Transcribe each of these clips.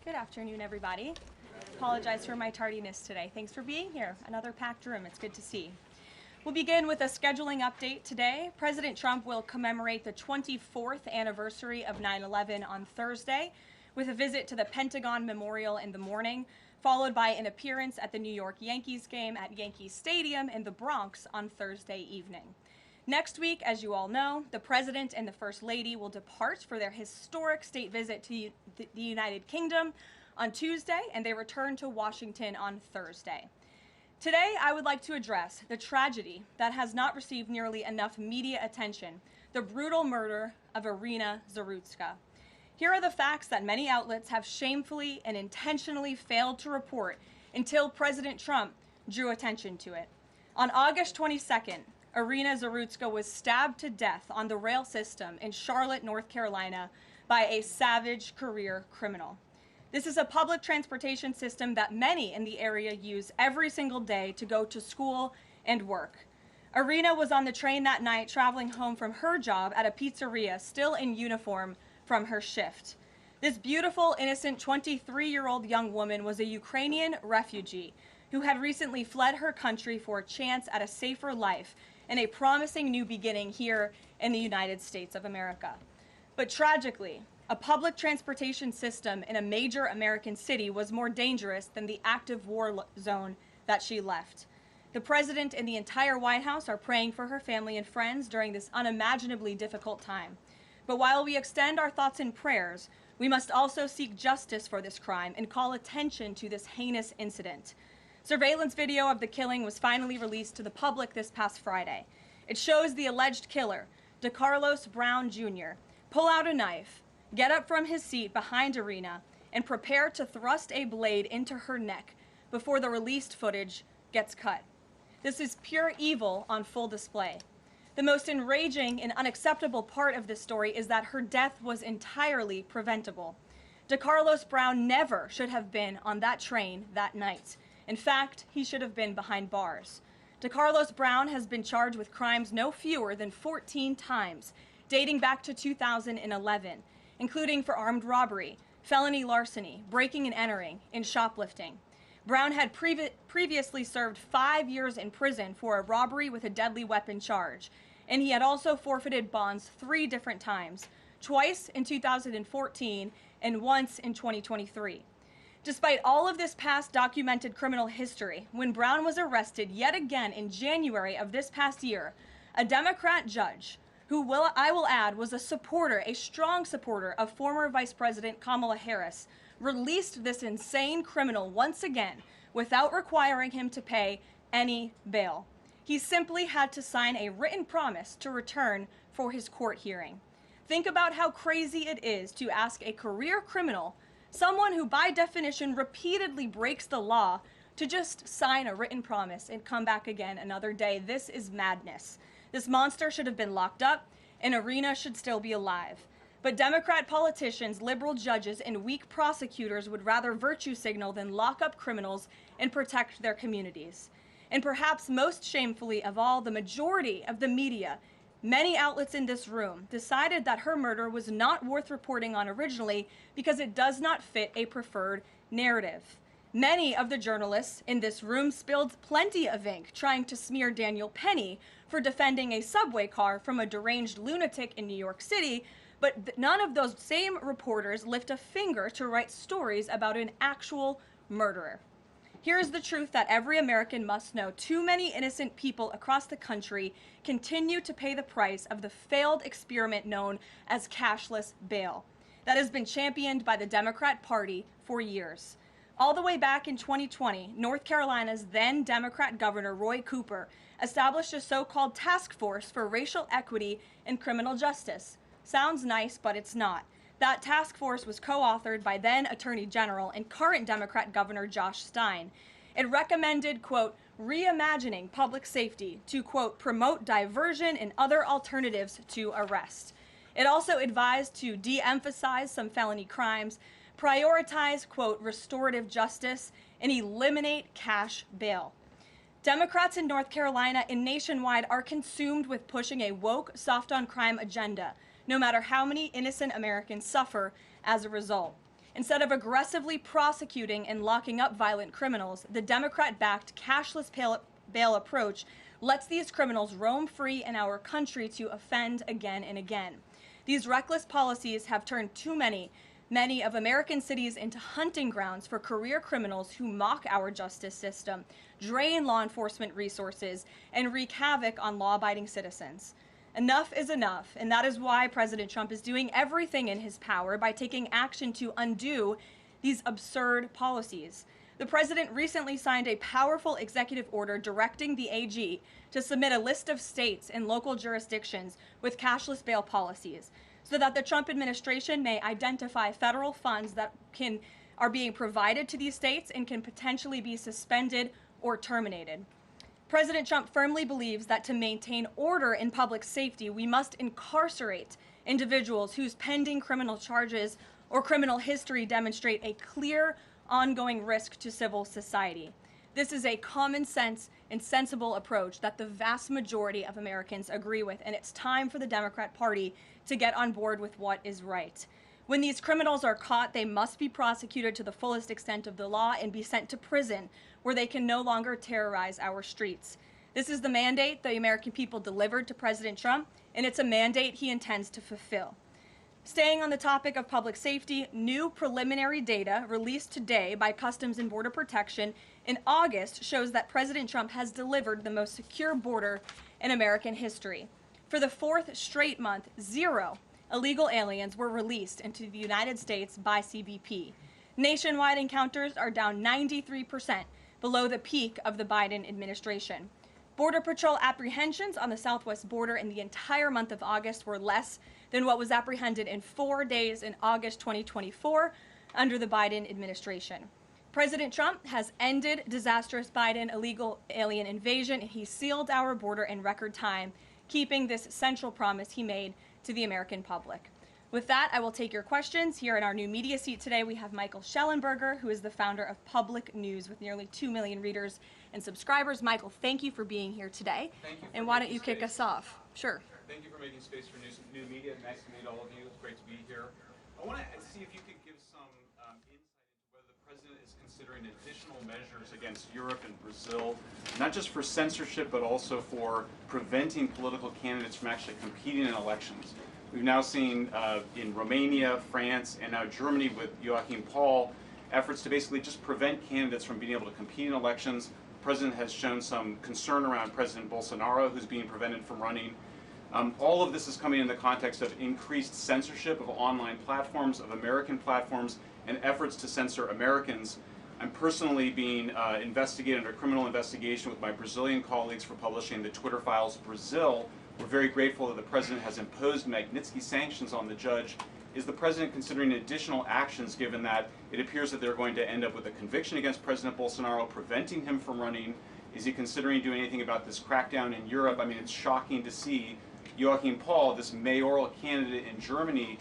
Good afternoon, everybody. Apologize for my tardiness today. Thanks for being here. Another packed room. It's good to see. We'll begin with a scheduling update today. President Trump will commemorate the 24th anniversary of 9/11 on Thursday with a visit to the Pentagon Memorial in the morning, followed by an appearance at the New York Yankees game at Yankee Stadium in the Bronx on Thursday evening. Next week, as you all know, the President and the First Lady will depart for their historic state visit to the United Kingdom on Tuesday, and they return to Washington on Thursday. Today, I would like to address the tragedy that has not received nearly enough media attention, the brutal murder of Iryna Zarutska. Here are the facts that many outlets have shamefully and intentionally failed to report until President Trump drew attention to it. On August 22nd, Iryna Zarutska was stabbed to death on the rail system in Charlotte, North Carolina by a savage career criminal. This is a public transportation system that many in the area use every single day to go to school and work. Iryna was on the train that night traveling home from her job at a pizzeria, still in uniform from her shift. This beautiful, innocent 23-year-old young woman was a Ukrainian refugee who had recently fled her country for a chance at a safer life and a promising new beginning here in the United States of America. But tragically, a public transportation system in a major American city was more dangerous than the active war zone that she left. The President and the entire White House are praying for her family and friends during this unimaginably difficult time. But while we extend our thoughts and prayers, we must also seek justice for this crime and call attention to this heinous incident. Surveillance video of the killing was finally released to the public this past Friday. It shows the alleged killer, Decarlos Brown Jr., pull out a knife, get up from his seat behind Iryna, and prepare to thrust a blade into her neck before the released footage gets cut. This is pure evil on full display. The most enraging and unacceptable part of this story is that her death was entirely preventable. Decarlos Brown never should have been on that train that night. In fact, he should have been behind bars. Decarlos Brown has been charged with crimes no fewer than 14 times, dating back to 2011, including for armed robbery, felony larceny, breaking and entering, and shoplifting. Brown had previously served 5 years in prison for a robbery with a deadly weapon charge, and he had also forfeited bonds 3 different times, twice in 2014 and once in 2023. Despite all of this past documented criminal history, when Brown was arrested yet again in January of this past year, a Democrat judge, who I will add was a strong supporter of former Vice President Kamala Harris, released this insane criminal once again without requiring him to pay any bail. He simply had to sign a written promise to return for his court hearing. Think about how crazy it is to ask a career criminal, someone who by definition repeatedly breaks the law, to just sign a written promise and come back again another day. This is madness. This monster should have been locked up, and Iryna should still be alive. But Democrat politicians, liberal judges, and weak prosecutors would rather virtue signal than lock up criminals and protect their communities. And perhaps most shamefully of all, the majority of the media, many outlets in this room, decided that her murder was not worth reporting on originally because it does not fit a preferred narrative. Many of the journalists in this room spilled plenty of ink trying to smear Daniel Penny for defending a subway car from a deranged lunatic in New York City, but none of those same reporters lift a finger to write stories about an actual murderer. Here's the truth that every American must know. Too many innocent people across the country continue to pay the price of the failed experiment known as cashless bail that has been championed by the Democrat Party for years. All the way back in 2020, North Carolina's then Democrat Governor Roy Cooper established a so-called task force for racial equity and criminal justice. Sounds nice, but it's not. That task force was co-authored by then Attorney General and current Democrat Governor Josh Stein. It recommended, quote, reimagining public safety to, quote, promote diversion and other alternatives to arrest. It also advised to de-emphasize some felony crimes, prioritize, quote, restorative justice, and eliminate cash bail. Democrats in North Carolina and nationwide are consumed with pushing a woke, soft-on-crime agenda, no matter how many innocent Americans suffer as a result. Instead of aggressively prosecuting and locking up violent criminals, the Democrat-backed cashless bail approach lets these criminals roam free in our country to offend again and again. These reckless policies have turned too many of American cities into hunting grounds for career criminals who mock our justice system, drain law enforcement resources, and wreak havoc on law-abiding citizens. Enough is enough, and that is why President Trump is doing everything in his power by taking action to undo these absurd policies. The president recently signed a powerful executive order directing the AG to submit a list of states and local jurisdictions with cashless bail policies so that the Trump administration may identify federal funds that are being provided to these states and can potentially be suspended or terminated. President Trump firmly believes that to maintain order in public safety, we must incarcerate individuals whose pending criminal charges or criminal history demonstrate a clear, ongoing risk to civil society. This is a common sense and sensible approach that the vast majority of Americans agree with, and it's time for the Democrat Party to get on board with what is right. When these criminals are caught, they must be prosecuted to the fullest extent of the law and be sent to prison, where they can no longer terrorize our streets. This is the mandate the American people delivered to President Trump, and it's a mandate he intends to fulfill. Staying on the topic of public safety, new preliminary data released today by Customs and Border Protection in August shows that President Trump has delivered the most secure border in American history. For the fourth straight month, 0 illegal aliens were released into the United States by CBP. Nationwide encounters are down 93%, below the peak of the Biden administration. Border Patrol apprehensions on the southwest border in the entire month of August were less than what was apprehended in 4 days in August 2024 under the Biden administration. President Trump has ended disastrous Biden illegal alien invasion, and he sealed our border in record time, keeping this central promise he made to the American public. With that, I will take your questions. Here in our new media seat today, we have Michael Schellenberger, who is the founder of Public News with nearly 2 million readers and subscribers. Michael, thank you for being here today. Thank you. And why don't you kick us off? Sure. Thank you for making space for new media. Nice to meet all of you. It's great to be here. I want to see if you could give some insight into whether the president is considering additional measures against Europe and Brazil, not just for censorship, but also for preventing political candidates from actually competing in elections. We've now seen in Romania, France, and now Germany with Joachim Paul, efforts to basically just prevent candidates from being able to compete in elections. The president has shown some concern around President Bolsonaro, who's being prevented from running. All of this is coming in the context of increased censorship of online platforms, of American platforms, and efforts to censor Americans. I'm personally being investigated under criminal investigation with my Brazilian colleagues for publishing the Twitter Files Brazil. We're very grateful that the president has imposed Magnitsky sanctions on the judge. Is the president considering additional actions, given that it appears that they're going to end up with a conviction against President Bolsonaro, preventing him from running? Is he considering doing anything about this crackdown in Europe? I mean, it's shocking to see Joachim Paul, this mayoral candidate in Germany,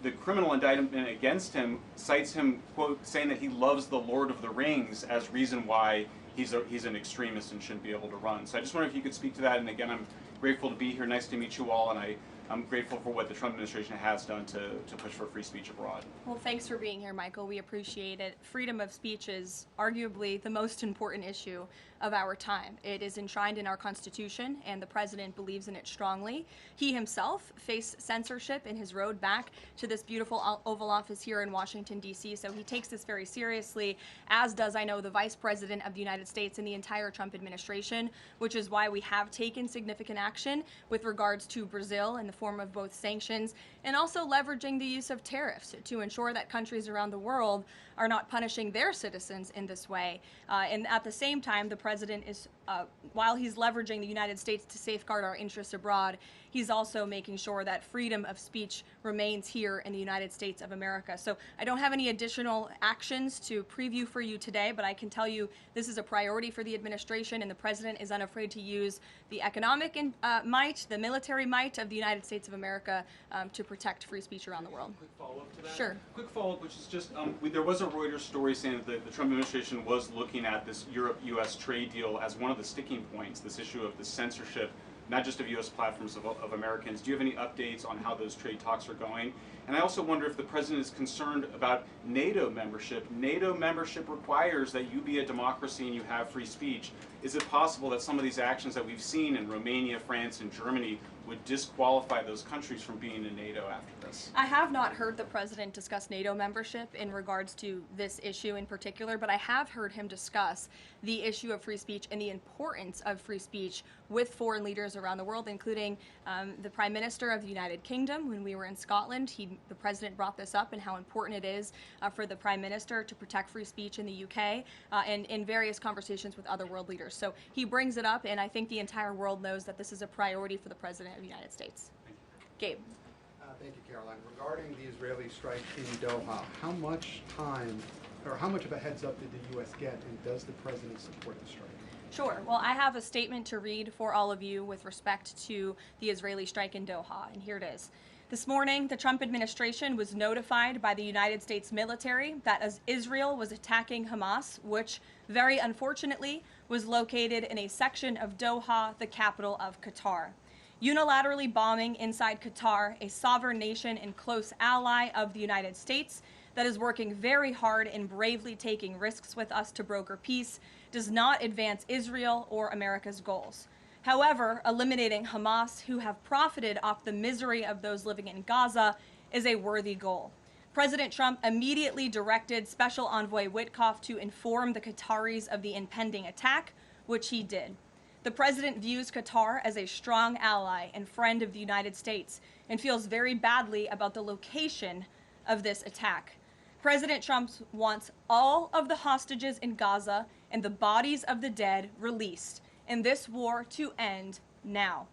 the criminal indictment against him cites him, quote, saying that he loves the Lord of the Rings as reason why he's an extremist and shouldn't be able to run. So I just wonder if you could speak to that. And again, I'm grateful to be here. Nice to meet you all. And I'm grateful for what the Trump administration has done to push for free speech abroad. Well, thanks for being here, Michael. We appreciate it. Freedom of speech is arguably the most important issue of our time. It is enshrined in our Constitution, and the president believes in it strongly. He himself faced censorship in his road back to this beautiful Oval Office here in Washington, D.C., so he takes this very seriously, as does, I know, the Vice President of the United States and the entire Trump administration, which is why we have taken significant action with regards to Brazil in the form of both sanctions and also leveraging the use of tariffs to ensure that countries around the world are not punishing their citizens in this way. And at the same time, the president is, while he's leveraging the United States to safeguard our interests abroad, he's also making sure that freedom of speech remains here in the United States of America. So I don't have any additional actions to preview for you today, but I can tell you this is a priority for the administration, and the president is unafraid to use the economic might, the military might of the United States of America to protect free speech around the world. Quick follow-up to that? Sure. Quick follow-up, which is just, there was a Reuters story saying that the Trump administration was looking at this Europe-U.S. trade deal as one of the sticking points, this issue of the censorship not just of U.S. platforms, of Americans. Do you have any updates on how those trade talks are going? And I also wonder if the president is concerned about NATO membership. NATO membership requires that you be a democracy and you have free speech. Is it possible that some of these actions that we've seen in Romania, France, and Germany would disqualify those countries from being in NATO after this? I have not heard the president discuss NATO membership in regards to this issue in particular, but I have heard him discuss the issue of free speech and the importance of free speech with foreign leaders around the world, including the Prime Minister of the United Kingdom. When we were in Scotland, the president brought this up and how important it is for the Prime Minister to protect free speech in the UK and in various conversations with other world leaders. So he brings it up, and I think the entire world knows that this is a priority for the President of the United States. Gabe. Thank you, Caroline. Regarding the Israeli strike in Doha, how much time or how much of a heads up did the U.S. get, and does the president support the strike? Sure. Well, I have a statement to read for all of you with respect to the Israeli strike in Doha, and here it is. This morning, the Trump administration was notified by the United States military that as Israel was attacking Hamas, which very unfortunately was located in a section of Doha, the capital of Qatar. Unilaterally bombing inside Qatar, a sovereign nation and close ally of the United States that is working very hard and bravely taking risks with us to broker peace, does not advance Israel or America's goals. However, eliminating Hamas, who have profited off the misery of those living in Gaza, is a worthy goal. President Trump immediately directed Special Envoy Witkoff to inform the Qataris of the impending attack, which he did. The president views Qatar as a strong ally and friend of the United States and feels very badly about the location of this attack. President Trump wants all of the hostages in Gaza and the bodies of the dead released, and this war to end now.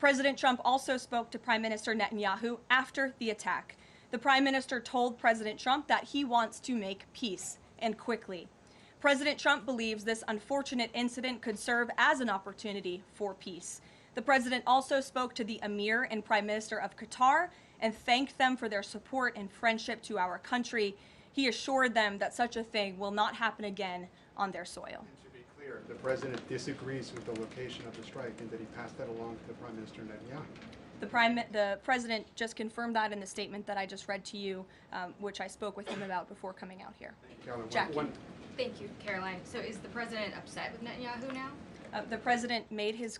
President Trump also spoke to Prime Minister Netanyahu after the attack. The Prime Minister told President Trump that he wants to make peace, and quickly. President Trump believes this unfortunate incident could serve as an opportunity for peace. The president also spoke to the Emir and Prime Minister of Qatar and thanked them for their support and friendship to our country. He assured them that such a thing will not happen again on their soil. And to be clear, the president disagrees with the location of the strike, and that he passed that along to the Prime Minister Netanyahu. The president just confirmed that in the statement that I just read to you, which I spoke with him about before coming out here. Caroline, Jackie. Thank you, Caroline. So is the president upset with Netanyahu now? The president made his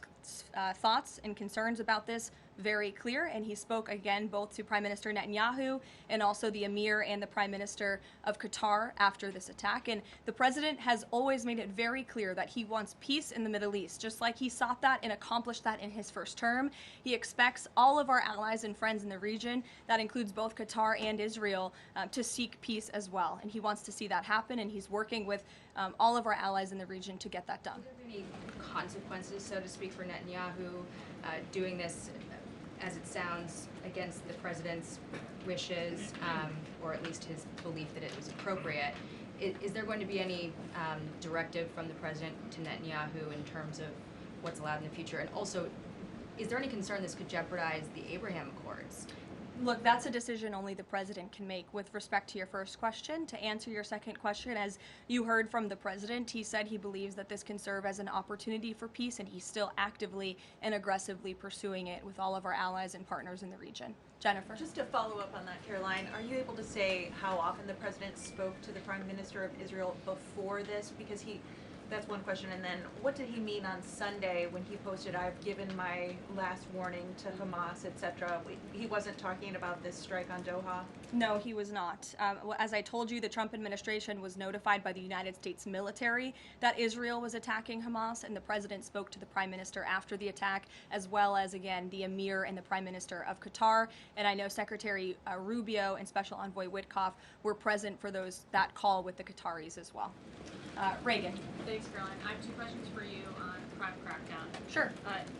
thoughts and concerns about this very clear, and he spoke again both to Prime Minister Netanyahu and also the Emir and the Prime Minister of Qatar after this attack. And the president has always made it very clear that he wants peace in the Middle East, just like he sought that and accomplished that in his first term. He expects all of our allies and friends in the region, that includes both Qatar and Israel, to seek peace as well. And he wants to see that happen, and he's working with all of our allies in the region to get that done. Are there any consequences, so to speak, for Netanyahu doing this, as it sounds, against the president's wishes, or at least his belief that it was appropriate? Is there going to be any directive from the president to Netanyahu in terms of what's allowed in the future? And also, is there any concern this could jeopardize the Abraham Accords? Look, that's a decision only the president can make. With respect to your first question, to answer your second question, as you heard from the president, he said he believes that this can serve as an opportunity for peace, and he's still actively and aggressively pursuing it with all of our allies and partners in the region. Jennifer. Just to follow up on that, Caroline, are you able to say how often the president spoke to the Prime Minister of Israel before this? Because that's one question. And then what did he mean on Sunday when he posted, "I've given my last warning to Hamas," etc.? He wasn't talking about this strike on Doha? No, he was not. As I told you, the Trump administration was notified by the United States military that Israel was attacking Hamas, and the president spoke to the Prime Minister after the attack, as well as, again, the Emir and the Prime Minister of Qatar. And I know Secretary Rubio and Special Envoy Witkoff were present for that call with the Qataris as well. Reagan. Thanks, Caroline. I have two questions for you on crime crackdown. Sure.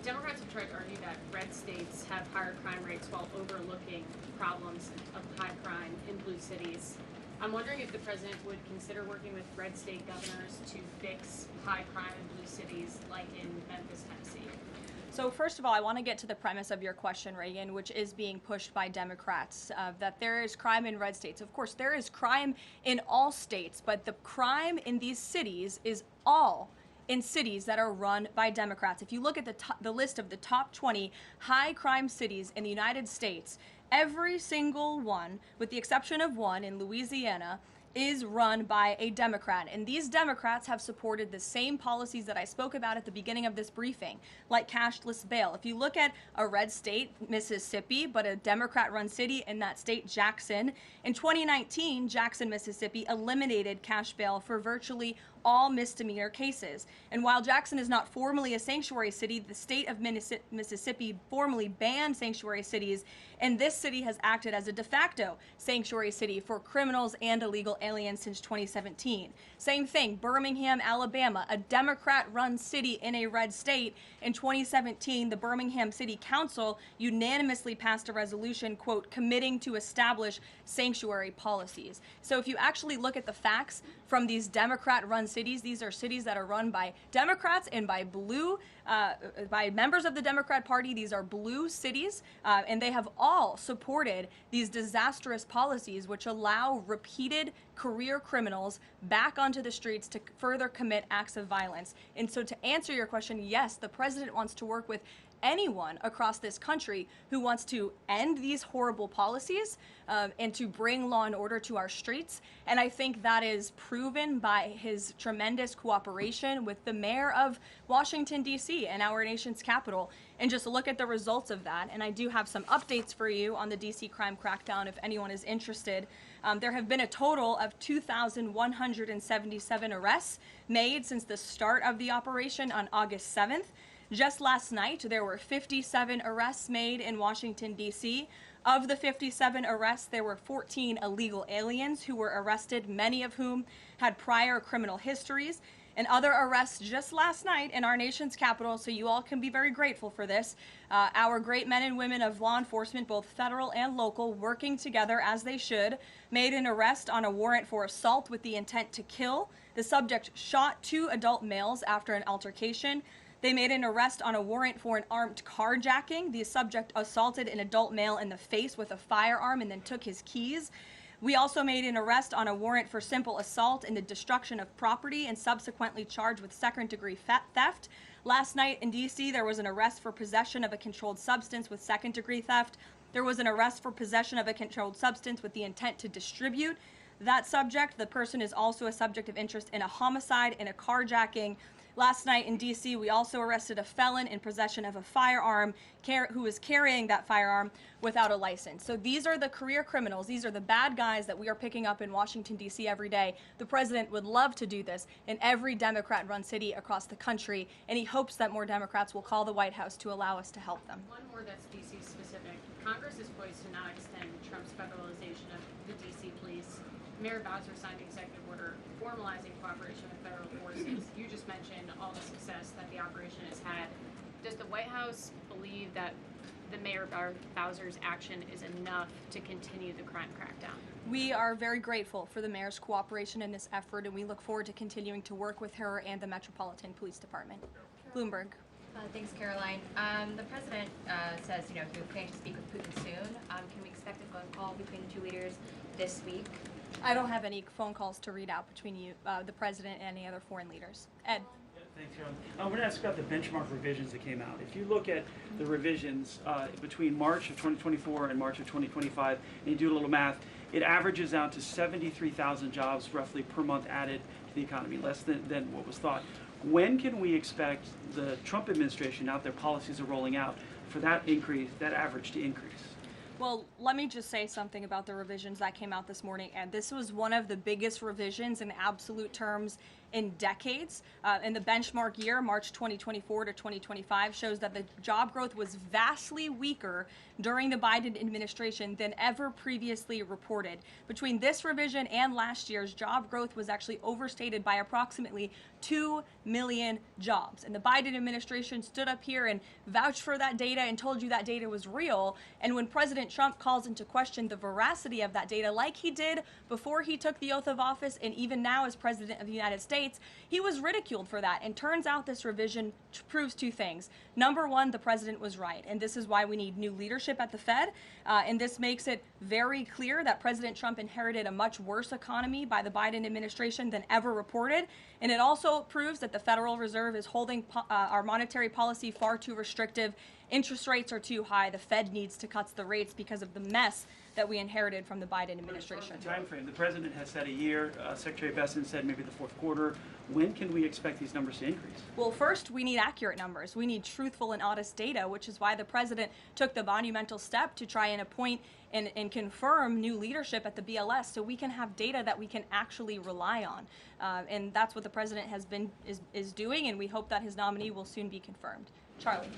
Democrats have tried to argue that red states have higher crime rates while overlooking problems of high crime in blue cities. I'm wondering if the president would consider working with red state governors to fix high crime in blue cities like in Memphis, Tennessee. So first of all, I want to get to the premise of your question, Reagan, which is being pushed by Democrats, that there is crime in red states. Of course, there is crime in all states, but the crime in these cities is all in cities that are run by Democrats. If you look at the list of the top 20 high crime cities in the United States, every single one, with the exception of one in Louisiana, is run by a Democrat. And these Democrats have supported the same policies that I spoke about at the beginning of this briefing, like cashless bail. If you look at a red state, Mississippi, but a Democrat-run city in that state, Jackson, in 2019, Jackson, Mississippi, eliminated cash bail for virtually all misdemeanor cases. And while Jackson is not formally a sanctuary city, the state of Mississippi formally banned sanctuary cities, and this city has acted as a de facto sanctuary city for criminals and illegal aliens since 2017. Same thing, Birmingham, Alabama, a Democrat-run city in a red state. In 2017, the Birmingham City Council unanimously passed a resolution, quote, committing to establish sanctuary policies. So if you actually look at the facts from these Democrat-run cities, these are cities that are run by Democrats and by by members of the Democrat Party. These are blue cities, and they have all supported these disastrous policies which allow repeated career criminals back onto the streets to further commit acts of violence. And so to answer your question, yes, the president wants to work with anyone across this country who wants to end these horrible policies and to bring law and order to our streets. And I think that is proven by his tremendous cooperation with the mayor of Washington, D.C. and our nation's capital. And just look at the results of that. And I do have some updates for you on the D.C. crime crackdown if anyone is interested. There have been a total of 2,177 arrests made since the start of the operation on August 7th. Just last night, there were 57 arrests made in Washington, D.C. Of the 57 arrests, there were 14 illegal aliens who were arrested, many of whom had prior criminal histories. And other arrests just last night in our nation's capital, so you all can be very grateful for this. Our great men and women of law enforcement, both federal and local, working together as they should, made an arrest on a warrant for assault with the intent to kill. The subject shot 2 adult males after an altercation. They made an arrest on a warrant for an armed carjacking. The subject assaulted an adult male in the face with a firearm and then took his keys. We also made an arrest on a warrant for simple assault and the destruction of property and subsequently charged with second-degree theft. Last night in D.C., there was an arrest for possession of a controlled substance with second-degree theft. There was an arrest for possession of a controlled substance with the intent to distribute that subject. The person is also a subject of interest in a homicide and a carjacking. Last night in D.C., we also arrested a felon in possession of a firearm who was carrying that firearm without a license. So these are the career criminals. These are the bad guys that we are picking up in Washington, D.C. every day. The president would love to do this in every Democrat-run city across the country, and he hopes that more Democrats will call the White House to allow us to help them. One more that's D.C. specific. Congress is poised to not extend Trump's federalization of the D.C. police. Mayor Bowser signed an executive order formalizing cooperation with federal forces. You just mentioned all the success that the operation has had. Does the White House believe that the Mayor Bowser's action is enough to continue the crime crackdown? We are very grateful for the mayor's cooperation in this effort, and we look forward to continuing to work with her and the Metropolitan Police Department. Bloomberg. Thanks, Caroline. The president says, he was planning to speak with Putin soon. Can we expect a phone call between the two leaders this week? I don't have any phone calls to read out between you, the president, and any other foreign leaders. Ed. Yeah, thanks, Caroline. I want to ask about the benchmark revisions that came out. If you look at the revisions between March of 2024 and March of 2025, and you do a little math, it averages out to 73,000 jobs roughly per month added to the economy, less than what was thought. When can we expect the Trump administration, now their policies are rolling out, for that increase, that average to increase? Well, let me just say something about the revisions that came out this morning. And this was one of the biggest revisions in absolute terms in decades. And the benchmark year, March 2024 to 2025, shows that the job growth was vastly weaker during the Biden administration than ever previously reported. Between this revision and last year's, job growth was actually overstated by approximately 2 million jobs. And the Biden administration stood up here and vouched for that data and told you that data was real. And when President President Trump calls into question the veracity of that data, like he did before he took the oath of office and even now as President of the United States, he was ridiculed for that. And turns out this revision proves two things. Number one, the president was right, and this is why we need new leadership at the Fed. And this makes it very clear that President Trump inherited a much worse economy by the Biden administration than ever reported. And it also proves that the Federal Reserve is holding our monetary policy far too restrictive. Interest rates are too high. The Fed needs to cut the rates because of the mess that we inherited from the Biden administration. Time frame. The president has said a year. Secretary Besson said maybe the fourth quarter. When can we expect these numbers to increase? Well, first, we need accurate numbers. We need truthful and honest data, which is why the president took the monumental step to try and appoint and confirm new leadership at the BLS so we can have data that we can actually rely on. And that's what the president is doing, and we hope that his nominee will soon be confirmed. Charlie.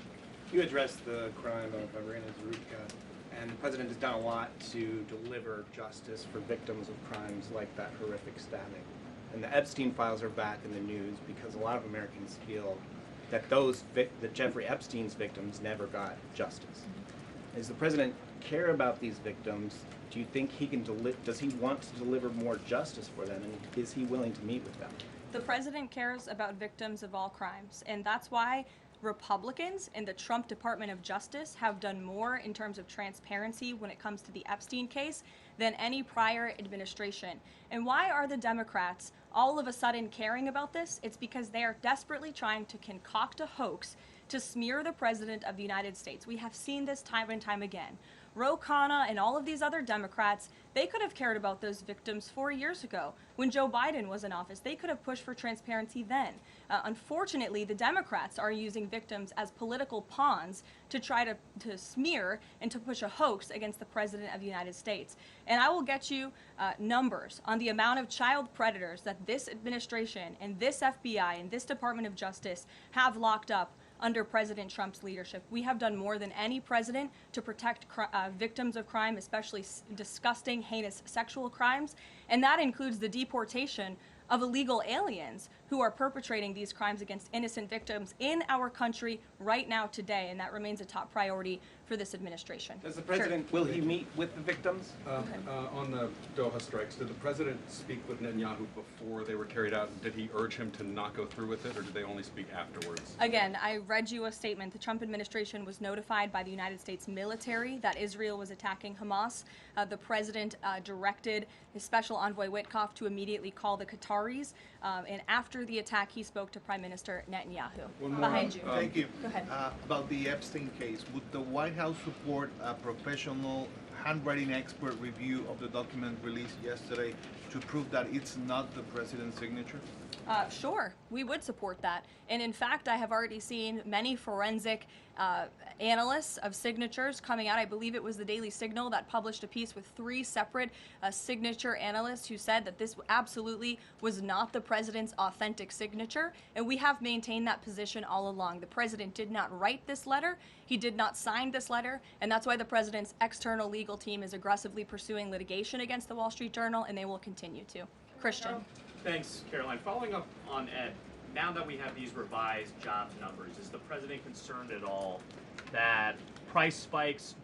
You addressed the crime of Iryna Zarutska, and the president has done a lot to deliver justice for victims of crimes like that horrific stabbing. And the Epstein files are back in the news because a lot of Americans feel that that Jeffrey Epstein's victims never got justice. Does the president care about these victims? Do you think he can does he want to deliver more justice for them, and is he willing to meet with them? The president cares about victims of all crimes, and that's why Republicans in the Trump Department of Justice have done more in terms of transparency when it comes to the Epstein case than any prior administration. And why are the Democrats all of a sudden caring about this? It's because they are desperately trying to concoct a hoax to smear the President of the United States. We have seen this time and time again. Ro Khanna and all of these other Democrats, they could have cared about those victims 4 years ago when Joe Biden was in office. They could have pushed for transparency then. Unfortunately, the Democrats are using victims as political pawns to try to smear and to push a hoax against the President of the United States. And I will get you numbers on the amount of child predators that this administration and this FBI and this Department of Justice have locked up under President Trump's leadership. We have done more than any president to protect victims of crime, especially disgusting, heinous sexual crimes, and that includes the deportation of illegal aliens who are perpetrating these crimes against innocent victims in our country right now today, and that remains a top priority for this administration. Does the president, will he meet with the victims? On the Doha strikes, did the president speak with Netanyahu before they were carried out? Did he urge him to not go through with it, or did they only speak afterwards? Again, I read you a statement. The Trump administration was notified by the United States military that Israel was attacking Hamas. The president directed his special envoy Witkoff to immediately call the Qataris, and after the attack, he spoke to Prime Minister Netanyahu. Behind you. Thank you. Go ahead. About the Epstein case, would the White House support a professional handwriting expert review of the document released yesterday to prove that it's not the president's signature? Sure, we would support that. And in fact, I have already seen many forensic analysts of signatures coming out. I believe it was the Daily Signal that published a piece with 3 separate signature analysts who said that this absolutely was not the president's authentic signature. And we have maintained that position all along. The president did not write this letter. He did not sign this letter. And that's why the president's external legal team is aggressively pursuing litigation against the Wall Street Journal, and they will continue to. Christian. Thanks, Karoline. Following up on Ed, now that we have these revised jobs numbers, is the president concerned at all that price spikes,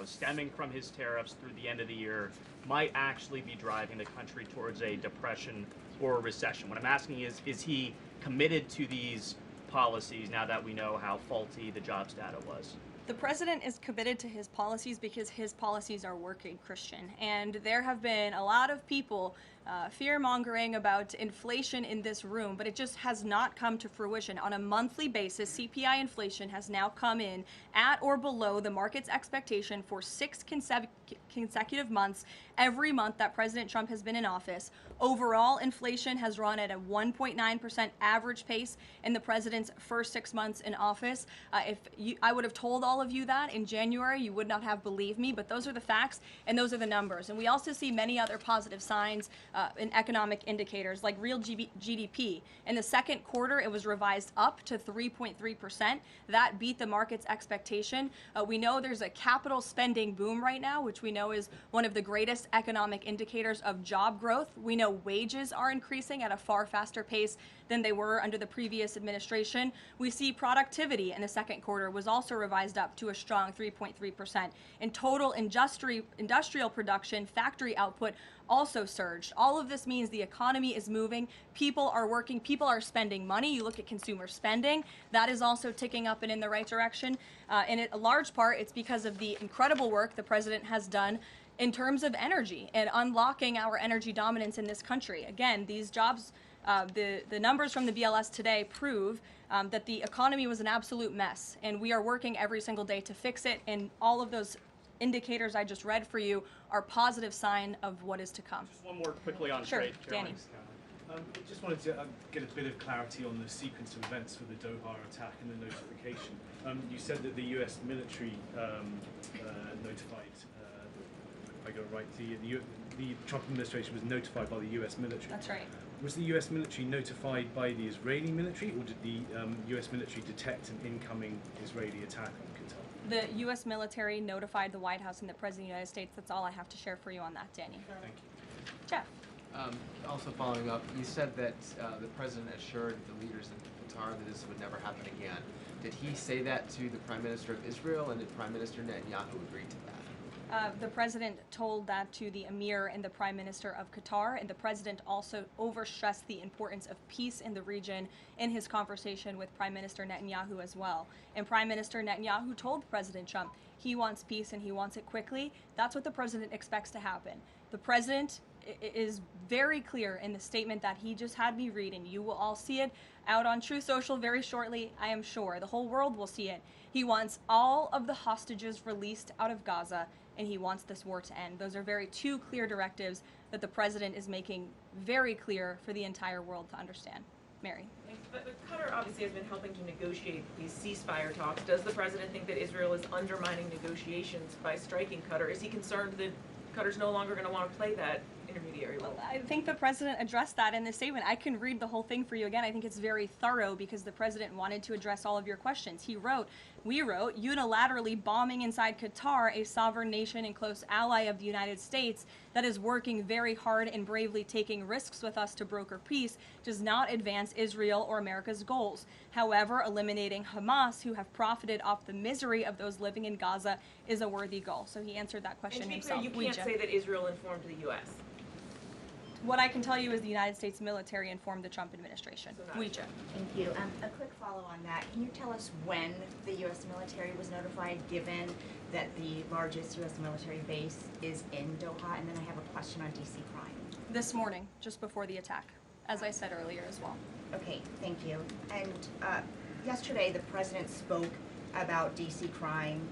stemming from his tariffs through the end of the year, might actually be driving the country towards a depression or a recession? What I'm asking is he committed to these policies now that we know how faulty the jobs data was? The president is committed to his policies because his policies are working, Christian. And there have been a lot of people fear-mongering about inflation in this room, but it just has not come to fruition. On a monthly basis, CPI inflation has now come in at or below the market's expectation for 6 consecutive months, every month that President Trump has been in office. Overall, inflation has run at a 1.9% average pace in the president's first 6 months in office. I would have told all of you that in January, you would not have believed me, but those are the facts and those are the numbers. And we also see many other positive signs in economic indicators like real GDP. In the second quarter, it was revised up to 3.3%. That beat the market's expectation. We know there's a capital spending boom right now, which we know is one of the greatest economic indicators of job growth. We know wages are increasing at a far faster pace than they were under the previous administration. We see productivity in the second quarter was also revised up to a strong 3.3%. And total industrial production, factory output also surged. All of this means the economy is moving, people are working, people are spending money. You look at consumer spending, that is also ticking up and in the right direction. And in a large part, it's because of the incredible work the president has done in terms of energy and unlocking our energy dominance in this country. Again, these jobs, the numbers from the BLS today prove that the economy was an absolute mess, and we are working every single day to fix it, and all of those indicators I just read for you are positive sign of what is to come. Just one more quickly on Sure, trade, Danny. I just wanted to get a bit of clarity on the sequence of events for the Doha attack and the notification. You said that the U.S. military notified, if I got it right, the Trump administration was notified by the U.S. military. That's right. Was the U.S. military notified by the Israeli military, or did the U.S. military detect an incoming Israeli attack on Qatar? The U.S. military notified the White House and the President of the United States. That's all I have to share for you on that, Danny. Thank you. Jeff. Also following up, you said that the president assured the leaders in Qatar that this would never happen again. Did he say that to the Prime Minister of Israel, and did Prime Minister Netanyahu agree to that? The president told that to the Emir and the Prime Minister of Qatar, and the president also overstressed the importance of peace in the region in his conversation with Prime Minister Netanyahu as well. And Prime Minister Netanyahu told President Trump he wants peace and he wants it quickly. That's what the president expects to happen. The president is very clear in the statement that he just had me read, and you will all see it out on True Social very shortly, I am sure. The whole world will see it. He wants all of the hostages released out of Gaza, and he wants this war to end. Those are two clear directives that the president is making very clear for the entire world to understand. Mary. But Qatar obviously has been helping to negotiate these ceasefire talks. Does the president think that Israel is undermining negotiations by striking Qatar? Is he concerned that Qatar's no longer going to want to play that intermediary role? I think the president addressed that in the statement. I can read the whole thing for you again. I think it's very thorough because the president wanted to address all of your questions. We wrote, unilaterally bombing inside Qatar, a sovereign nation and close ally of the United States that is working very hard and bravely taking risks with us to broker peace, does not advance Israel or America's goals. However, eliminating Hamas, who have profited off the misery of those living in Gaza, is a worthy goal. So he answered that question and to be himself. clear, you can't say that Israel informed the U.S. What I can tell you is the United States military informed the Trump administration. Thank you. A quick follow on that. Can you tell us when the U.S. military was notified, given that the largest U.S. military base is in Doha? And then I have a question on D.C. crime. This morning, just before the attack, as I said earlier as well. Okay, thank you. And yesterday the president spoke about D.C. crime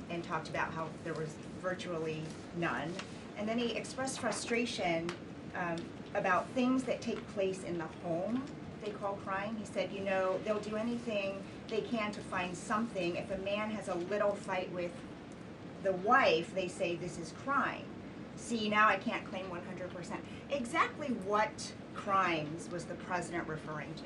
and talked about how there was virtually none. And then he expressed frustration about things that take place in the home they call crime. He said, you know, they'll do anything they can to find something. If a man has a little fight with the wife, they say this is crime. See, now I can't claim 100%. Exactly what crimes was the president referring to?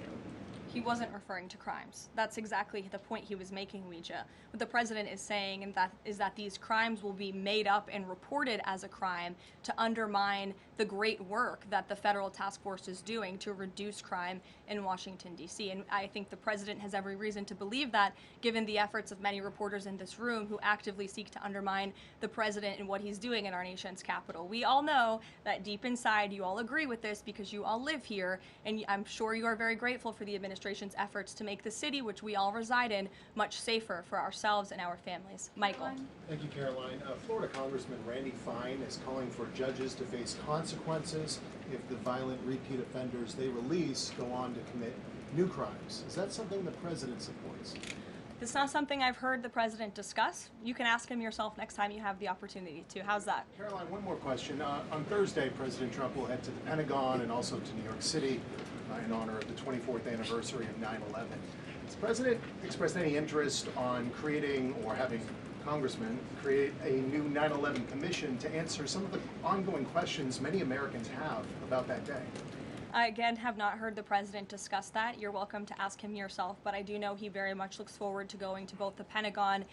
He wasn't referring to crimes. That's exactly the point he was making, Ouija. What the president is saying is that these crimes will be made up and reported as a crime to undermine the great work that the federal task force is doing to reduce crime in Washington, D.C. And I think the president has every reason to believe that, given the efforts of many reporters in this room who actively seek to undermine the president and what he's doing in our nation's capital. We all know that deep inside you all agree with this because you all live here, and I'm sure you are very grateful for the administration's efforts to make the city, which we all reside in, much safer for ourselves and our families. Michael. Thank you, Caroline. Florida Congressman Randy Fine is calling for judges to face consequences if the violent repeat offenders they release go on to commit new crimes. Is that something the president supports? It's not something I've heard the president discuss. You can ask him yourself next time you have the opportunity to. How's that? Caroline, one more question. On Thursday, President Trump will head to the Pentagon and also to New York City in honor of the 24th anniversary of 9/11. Has the president expressed any interest on creating or having congressmen create a new 9/11 commission to answer some of the ongoing questions many Americans have about that day? I, again, have not heard the president discuss that. You're welcome to ask him yourself, but I do know he very much looks forward to going to both the Pentagon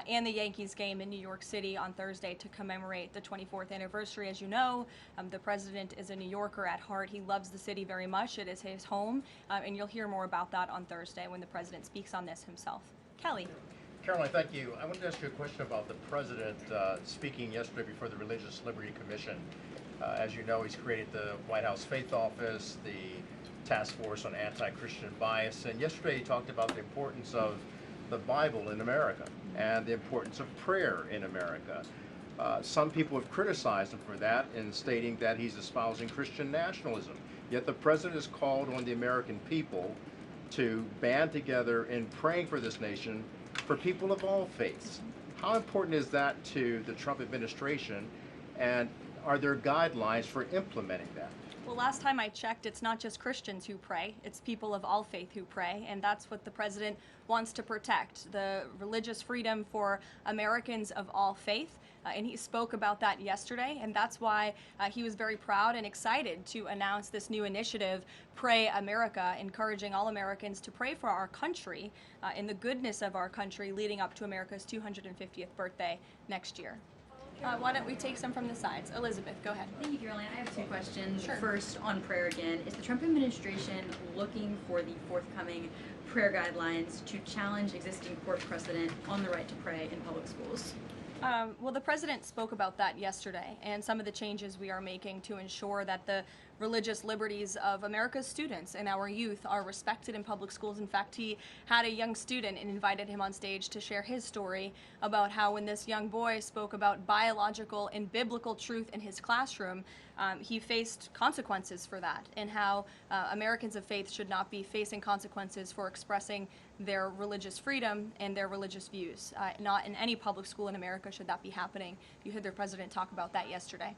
and the Yankees game in New York City on Thursday to commemorate the 24th anniversary. As you know, the president is a New Yorker at heart. He loves the city very much. It is his home, and you'll hear more about that on Thursday when the president speaks on this himself. Kelly. Karoline, thank you. I wanted to ask you a question about the president speaking yesterday before the Religious Liberty Commission. As you know, he's created the White House Faith Office, the Task Force on Anti-Christian Bias, and yesterday he talked about the importance of the Bible in America and the importance of prayer in America. Some people have criticized him for that in stating that he's espousing Christian nationalism. Yet the president has called on the American people to band together in praying for this nation for people of all faiths. How important is that to the Trump administration, and are there guidelines for implementing that? Well, last time I checked, it's not just Christians who pray, it's people of all faith who pray, and that's what the president wants to protect, the religious freedom for Americans of all faith. And he spoke about that yesterday, and that's why he was very proud and excited to announce this new initiative, Pray America, encouraging all Americans to pray for our country and the goodness of our country leading up to America's 250th birthday next year. Why don't we take some from the sides? Elizabeth, go ahead. Thank you, Caroline. I have two questions. Sure. First, on prayer again. Is the Trump administration looking for the forthcoming prayer guidelines to challenge existing court precedent on the right to pray in public schools? Well, the president spoke about that yesterday, and some of the changes we are making to ensure that the religious liberties of America's students and our youth are respected in public schools. In fact, he had a young student and invited him on stage to share his story about how when this young boy spoke about biological and biblical truth in his classroom, he faced consequences for that, and how Americans of faith should not be facing consequences for expressing their religious freedom and their religious views. Not in any public school in America should that be happening. You heard the president talk about that yesterday.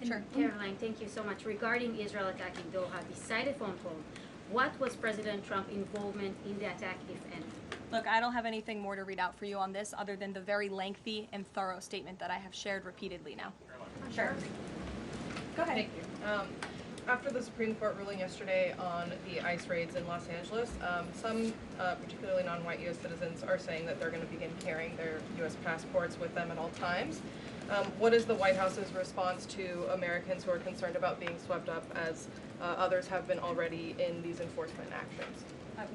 Sure. Caroline, thank you so much. Regarding Israel attacking Doha, beside a phone call, what was President Trump's involvement in the attack, if any? Look, I don't have anything more to read out for you on this other than the very lengthy and thorough statement that I have shared repeatedly now. Sure. Go ahead. Thank you. After the Supreme Court ruling yesterday on the ICE raids in Los Angeles, some, particularly non-white U.S. citizens, are saying that they're going to begin carrying their U.S. passports with them at all times. What is the White House's response to Americans who are concerned about being swept up, as others have been already, in these enforcement actions?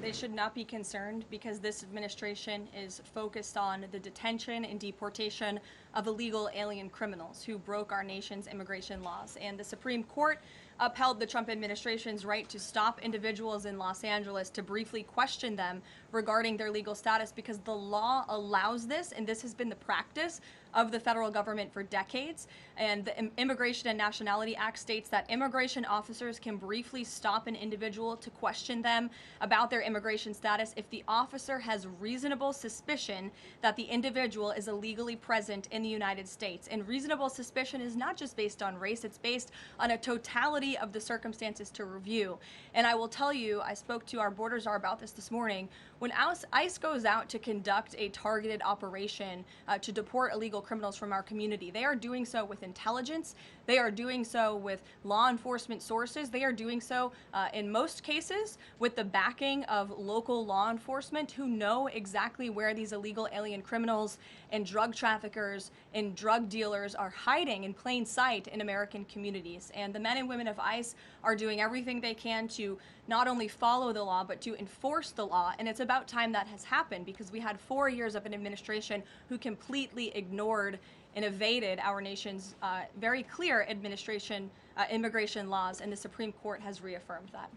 They should not be concerned, because this administration is focused on the detention and deportation of illegal alien criminals who broke our nation's immigration laws. And the Supreme Court upheld the Trump administration's right to stop individuals in Los Angeles to briefly question them regarding their legal status, because the law allows this, and this has been the practice of the federal government for decades. And the Immigration and Nationality Act states that immigration officers can briefly stop an individual to question them about their immigration status if the officer has reasonable suspicion that the individual is illegally present in the United States. And reasonable suspicion is not just based on race, it's based on a totality of the circumstances to review. And I will tell you, I spoke to our border czar about this morning. When ICE goes out to conduct a targeted operation to deport illegal criminals from our community, they are doing so with intelligence, they are doing so with law enforcement sources, they are doing so in most cases with the backing of local law enforcement who know exactly where these illegal alien criminals and drug traffickers and drug dealers are hiding in plain sight in American communities. And the men and women of ICE are doing everything they can to not only follow the law, but to enforce the law. And it's about time that has happened, because we had 4 years of an administration who completely ignored and evaded our nation's very clear immigration laws, and the Supreme Court has reaffirmed that.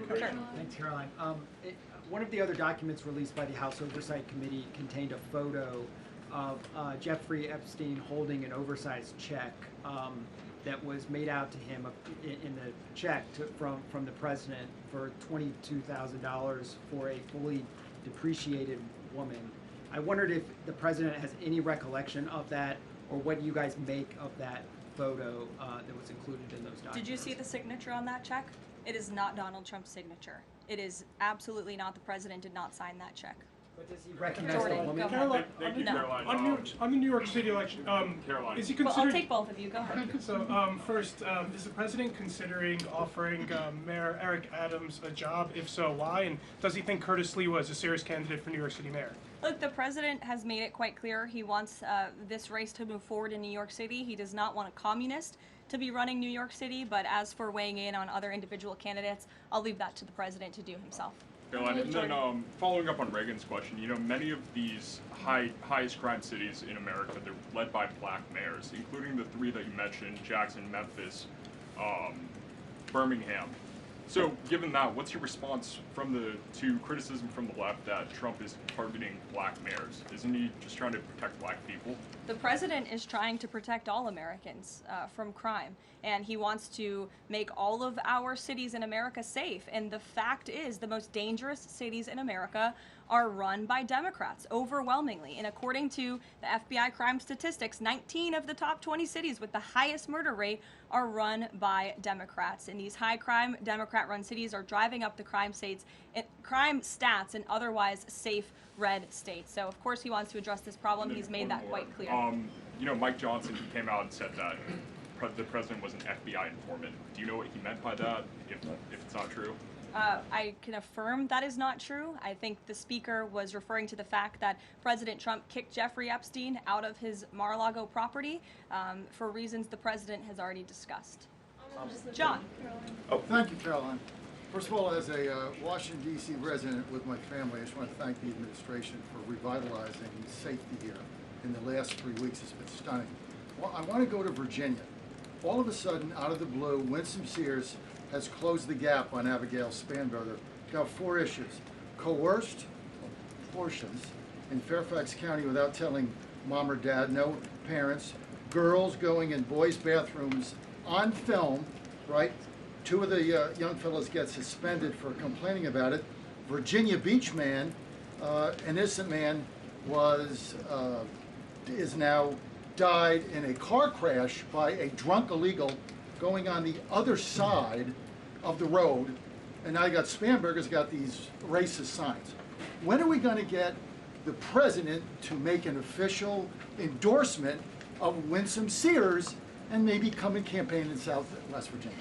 Sure. Thanks, Caroline. One of the other documents released by the House Oversight Committee contained a photo of Jeffrey Epstein holding an oversized check that was made out to him in the check from the president for $22,000 for a fully depreciated woman. I wondered if the president has any recollection of that, or what you guys make of that photo that was included in those documents. Did you see the signature on that check? It is not Donald Trump's signature. It is absolutely not. The president did not sign that check. But does he recognize the Jordan, woman? go Caroline, ahead. on, No. on the New York City election, Caroline. is he Well, considering? I'll take both of you. Go ahead. So first, is the president considering offering Mayor Eric Adams a job? If so, why? And does he think Curtis Lee was a serious candidate for New York City mayor? Look, the president has made it quite clear he wants this race to move forward in New York City. He does not want a communist to be running New York City, but as for weighing in on other individual candidates, I'll leave that to the president to do himself. Caroline, and then following up on Reagan's question, you know, many of these highest crime cities in America, they're led by black mayors, including the three that you mentioned, Jackson, Memphis, Birmingham. So given that, what's your response to criticism from the left that Trump is targeting black mayors? Isn't he just trying to protect black people? The president is trying to protect all Americans from crime, and he wants to make all of our cities in America safe. And the fact is, the most dangerous cities in America are run by Democrats, overwhelmingly. And according to the FBI crime statistics, 19 of the top 20 cities with the highest murder rate are run by Democrats. And these high crime Democrat-run cities are driving up the crime stats in otherwise safe red states. So of course he wants to address this problem. He's made that quite clear. You know, Mike Johnson, he came out and said that the president was an FBI informant. Do you know what he meant by that, if it's not true? I can affirm that is not true. I think the speaker was referring to the fact that President Trump kicked Jeffrey Epstein out of his Mar-a-Lago property for reasons the president has already discussed. John. Oh, thank you, Caroline. First of all, as a Washington, D.C. resident with my family, I just want to thank the administration for revitalizing safety here in the last 3 weeks. It's been stunning. Well, I want to go to Virginia. All of a sudden, out of the blue, Winsome Sears has closed the gap on Abigail Spanberger. Got 4 issues. Coerced abortions in Fairfax County without telling mom or dad, no parents. Girls going in boys' bathrooms on film, right? 2 of the young fellows get suspended for complaining about it. Virginia Beach man, an innocent man, is now died in a car crash by a drunk illegal going on the other side of the road, and now you got Spanberger's got these racist signs. When are we going to get the president to make an official endorsement of Winsome Sears and maybe come and campaign in West Virginia?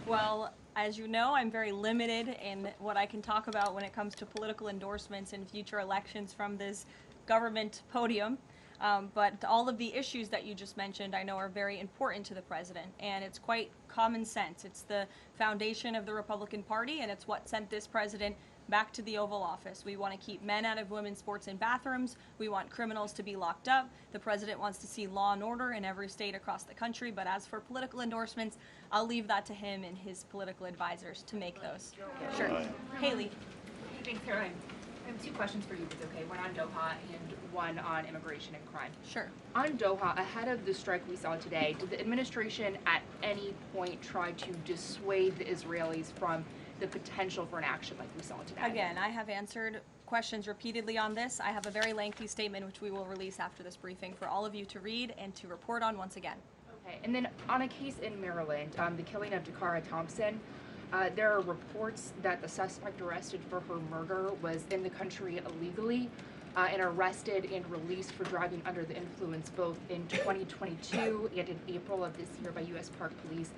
Well, as you know, I'm very limited in what I can talk about when it comes to political endorsements in future elections from this government podium. But all of the issues that you just mentioned I know are very important to the president, and it's quite common sense. It's the foundation of the Republican Party, and it's what sent this president back to the Oval Office. We want to keep men out of women's sports and bathrooms. We want criminals to be locked up. The president wants to see law and order in every state across the country, but as for political endorsements, I'll leave that to him and his political advisors to make those. Sure. Haley. Thanks, Caroline. I have 2 questions for you, if it's okay. One on Doha and one on immigration and crime. Sure. On Doha, ahead of the strike we saw today, did the administration at any point try to dissuade the Israelis from the potential for an action like we saw today? Again, I have answered questions repeatedly on this. I have a very lengthy statement which we will release after this briefing for all of you to read and to report on once again. Okay, and then on a case in Maryland, the killing of Dakara Thompson, there are reports that the suspect arrested for her murder was in the country illegally and arrested and released for driving under the influence both in 2022 and in April of this year by U.S. Park Police.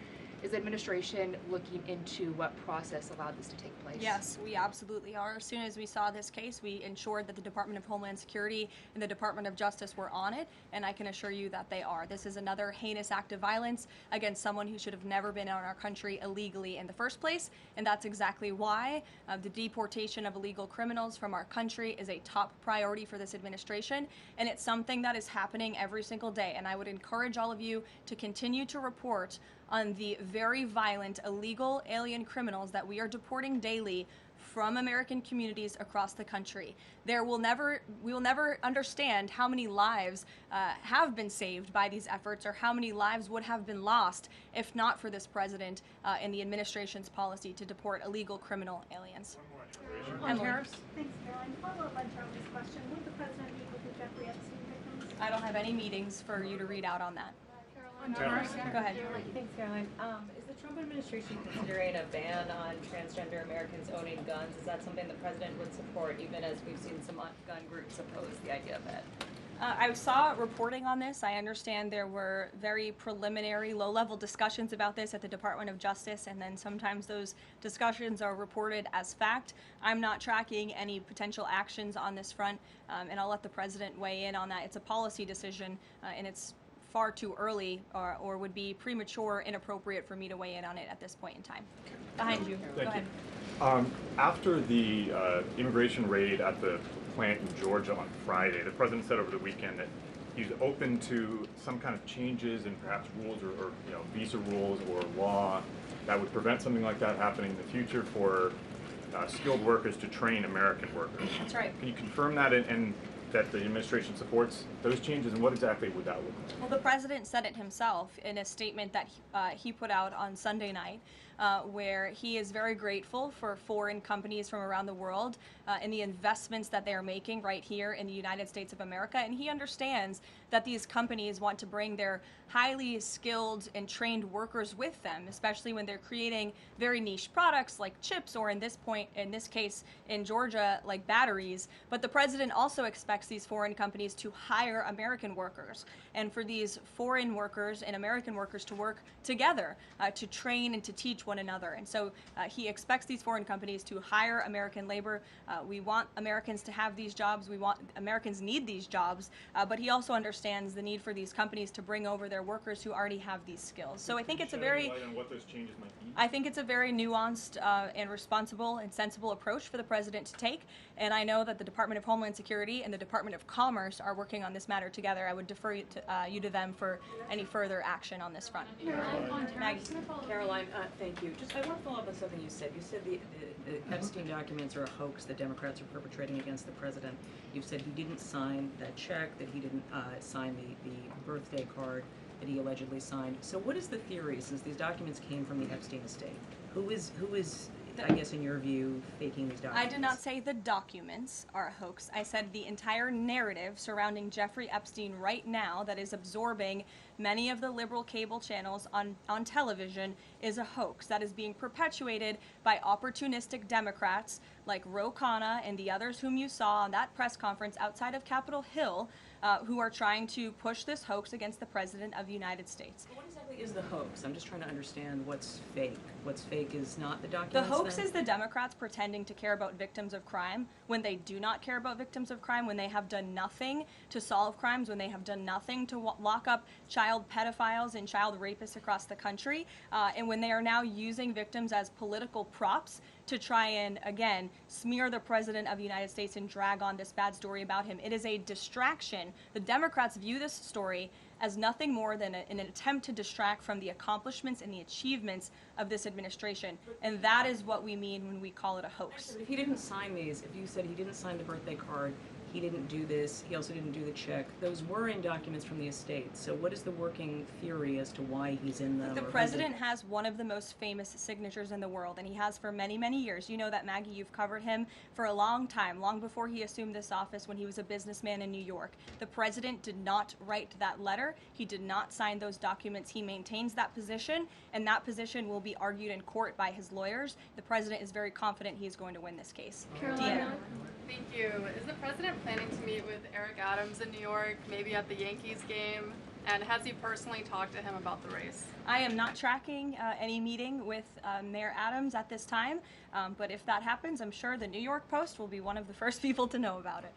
Is the administration looking into what process allowed this to take place? Yes, we absolutely are. As soon as we saw this case, we ensured that the Department of Homeland Security and the Department of Justice were on it, and I can assure you that they are. This is another heinous act of violence against someone who should have never been in our country illegally in the first place, and that's exactly why the deportation of illegal criminals from our country is a top priority for this administration, and it's something that is happening every single day, and I would encourage all of you to continue to report on the very violent illegal alien criminals that we are deporting daily from American communities across the country. We will never understand how many lives have been saved by these efforts, or how many lives would have been lost if not for this president and the administration's policy to deport illegal criminal aliens. Emily. Harris? Thanks, Caroline. Follow up on Charlie's question. Will the president meet with the Jeffrey Epstein victims? I don't have any meetings for you to read out on that. Go ahead. Thanks, Caroline. Is the Trump administration considering a ban on transgender Americans owning guns? Is that something the president would support, even as we've seen some gun groups oppose the idea of it? I saw reporting on this. I understand there were very preliminary, low-level discussions about this at the Department of Justice, and then sometimes those discussions are reported as fact. I'm not tracking any potential actions on this front, and I'll let the president weigh in on that. It's a policy decision, and it's far too early or would be premature, inappropriate for me to weigh in on it at this point in time. Behind you. Go ahead. After the immigration raid at the plant in Georgia on Friday, the president said over the weekend that he's open to some kind of changes in perhaps rules or visa rules or law that would prevent something like that happening in the future for skilled workers to train American workers. That's right. Can you confirm that and that the administration supports those changes, and what exactly would that look like? Well, the president said it himself in a statement that he put out on Sunday night, where he is very grateful for foreign companies from around the world and the investments that they are making right here in the United States of America. And he understands that these companies want to bring their highly skilled and trained workers with them, especially when they're creating very niche products like chips, or in this case in Georgia, like batteries. But the president also expects these foreign companies to hire American workers, and for these foreign workers and American workers to work together to train and to teach one another. And so he expects these foreign companies to hire American labor. We want Americans to have these jobs. Americans need these jobs, but he also understands the need for these companies to bring over their workers who already have these skills. So I think it's a very what those changes might be? I think it's a very nuanced and responsible and sensible approach for the president to take, and I know that the Department of Homeland Security and the Department of Commerce are working on this matter together. I would defer you to them for any further action on this front. Caroline, thank you. I want to follow up on something you said. You said the Epstein documents are a hoax that Democrats are perpetrating against the president. You've said he didn't sign that check, that he didn't sign the birthday card that he allegedly signed. So what is the theory, since these documents came from the Epstein estate? Who is I guess in your view, faking these documents? I did not say the documents are a hoax. I said the entire narrative surrounding Jeffrey Epstein right now that is absorbing many of the liberal cable channels on television is a hoax that is being perpetuated by opportunistic Democrats like Ro Khanna and the others whom you saw on that press conference outside of Capitol Hill, who are trying to push this hoax against the President of the United States. What exactly is the hoax? I'm just trying to understand what's fake. What's fake is not the The documents. hoax then? is the Democrats pretending to care about victims of crime when they do not care about victims of crime, when they have done nothing to solve crimes, when they have done nothing to lock up child pedophiles and child rapists across the country, and when they are now using victims as political props to try and, again, smear the President of the United States and drag on this bad story about him. It is a distraction. The Democrats view this story as nothing more than an attempt to distract from the accomplishments and the achievements of this administration. And that is what we mean when we call it a hoax. If he didn't sign these, if you said he didn't sign the birthday card, he didn't do this, he also didn't do the check, those were in documents from the estate. So what is the working theory as to why he's in them? The president has one of the most famous signatures in the world, and he has for many, many years. You know that, Maggie, you've covered him for a long time, long before he assumed this office when he was a businessman in New York. The president did not write that letter. He did not sign those documents. He maintains that position, and that position will be argued in court by his lawyers. The president is very confident he is going to win this case. Deanna. Thank you. Is the president planning to meet with Eric Adams in New York, maybe at the Yankees game? And has he personally talked to him about the race? I am not tracking any meeting with Mayor Adams at this time, but if that happens, I'm sure the New York Post will be one of the first people to know about it.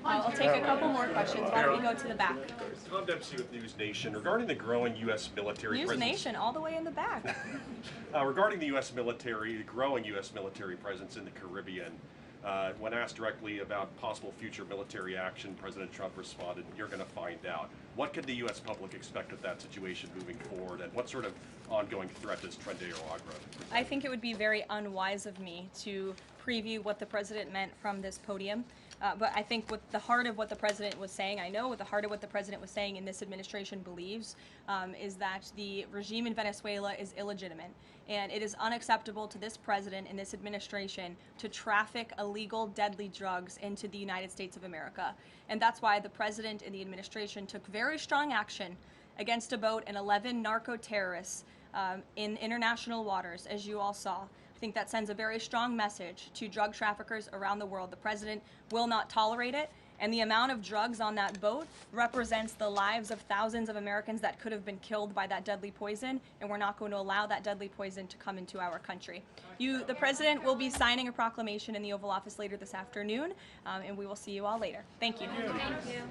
I'll take a couple more questions. Why don't we go to the back? Tom Dempsey with News Nation. Regarding the growing U.S. military News presence... Nation, all the way in the back. Regarding the U.S. military, the growing U.S. military presence in the Caribbean, when asked directly about possible future military action, President Trump responded, "You're going to find out." What could the U.S. public expect of that situation moving forward, and what sort of ongoing threat does Trendejo Agro? I think it would be very unwise of me to preview what the president meant from this podium. But I think what the heart of what the president was saying, I know what the heart of what the president was saying and this administration believes, is that the regime in Venezuela is illegitimate. And it is unacceptable to this president and this administration to traffic illegal, deadly drugs into the United States of America. And that's why the president and the administration took very strong action against a boat and 11 narco-terrorists in international waters, as you all saw. I think that sends a very strong message to drug traffickers around the world. The president will not tolerate it, and the amount of drugs on that boat represents the lives of thousands of Americans that could have been killed by that deadly poison, and we're not going to allow that deadly poison to come into our country. The president will be signing a proclamation in the Oval Office later this afternoon, and we will see you all later. Thank you. Thank you. Thank you.